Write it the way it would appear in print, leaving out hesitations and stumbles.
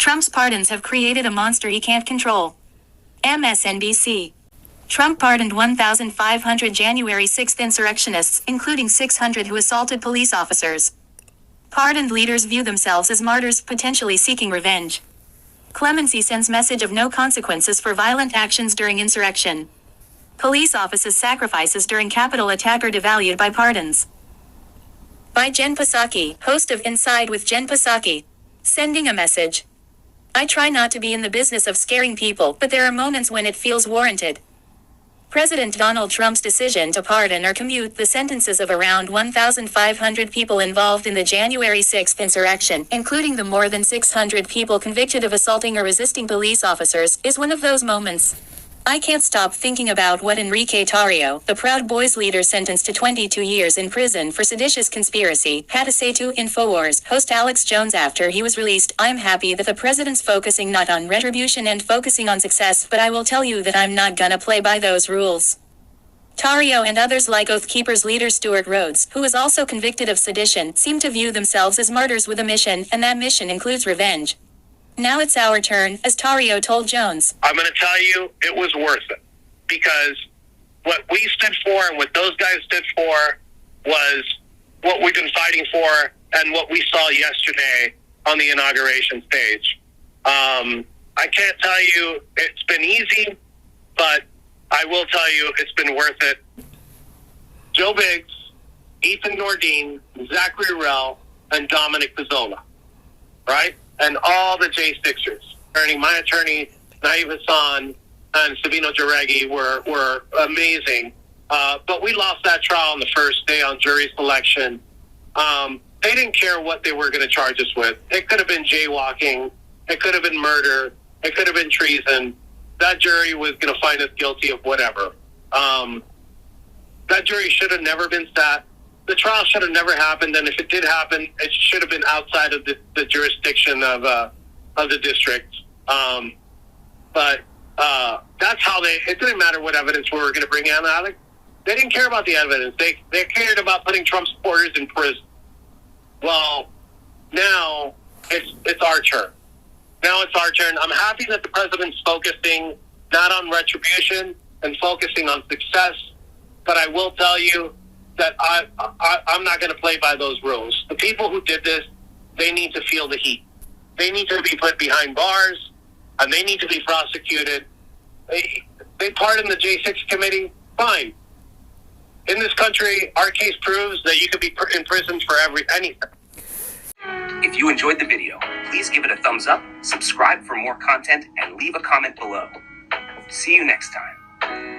Trump's pardons have created a monster he can't control. MSNBC. Trump pardoned 1,500 January 6th insurrectionists, including 600 who assaulted police officers. Pardoned leaders view themselves as martyrs, potentially seeking revenge. Clemency sends message of no consequences for violent actions during insurrection. Police officers' sacrifices during Capitol attack are devalued by pardons. By Jen Psaki, host of Inside with Jen Psaki. Sending a message. I try not to be in the business of scaring people, but there are moments when it feels warranted. President Donald Trump's decision to pardon or commute the sentences of around 1,500 people involved in the January 6th insurrection, including the more than 600 people convicted of assaulting or resisting police officers, is one of those moments. I can't stop thinking about what Enrique Tarrio, the Proud Boys leader sentenced to 22 years in prison for seditious conspiracy, had to say to InfoWars host Alex Jones after he was released. I'm happy that the president's focusing not on retribution and focusing on success, but I will tell you that I'm not gonna play by those rules. Tarrio and others like Oath Keepers leader Stuart Rhodes, who was also convicted of sedition, seem to view themselves as martyrs with a mission, and that mission includes revenge. Now it's our turn, as Tarrio told Jones. I'm going to tell you, it was worth it. Because what we stood for and what those guys stood for was what we've been fighting for and what we saw yesterday on the inauguration stage. I can't tell you it's been easy, but I will tell you it's been worth it. Joe Biggs, Ethan Nordine, Zachary Rell, and Dominic Pizzola, right? And all the J6ers, my attorney, Naiv Hassan, and Sabino Jareggi were amazing. But we lost that trial on the first day on jury selection. They didn't care what they were going to charge us with. It could have been jaywalking. It could have been murder. It could have been treason. That jury was going to find us guilty of whatever. That jury should have never been sat. The trial should have never happened, and if it did happen, it should have been outside of the jurisdiction of the district. But that's how it didn't matter what evidence we were going to bring out. They didn't care about the evidence. They cared about putting Trump supporters in prison. Well, now it's our turn. Now it's our turn. I'm happy that the president's focusing not on retribution and focusing on success, but I will tell you that I'm not going to play by those rules. The people who did this, they need to feel the heat. They need to be put behind bars, and they need to be prosecuted. They pardoned the J6 committee, fine. In this country, our case proves that you could be imprisoned for anything. If you enjoyed the video, please give it a thumbs up, subscribe for more content, and leave a comment below. See you next time.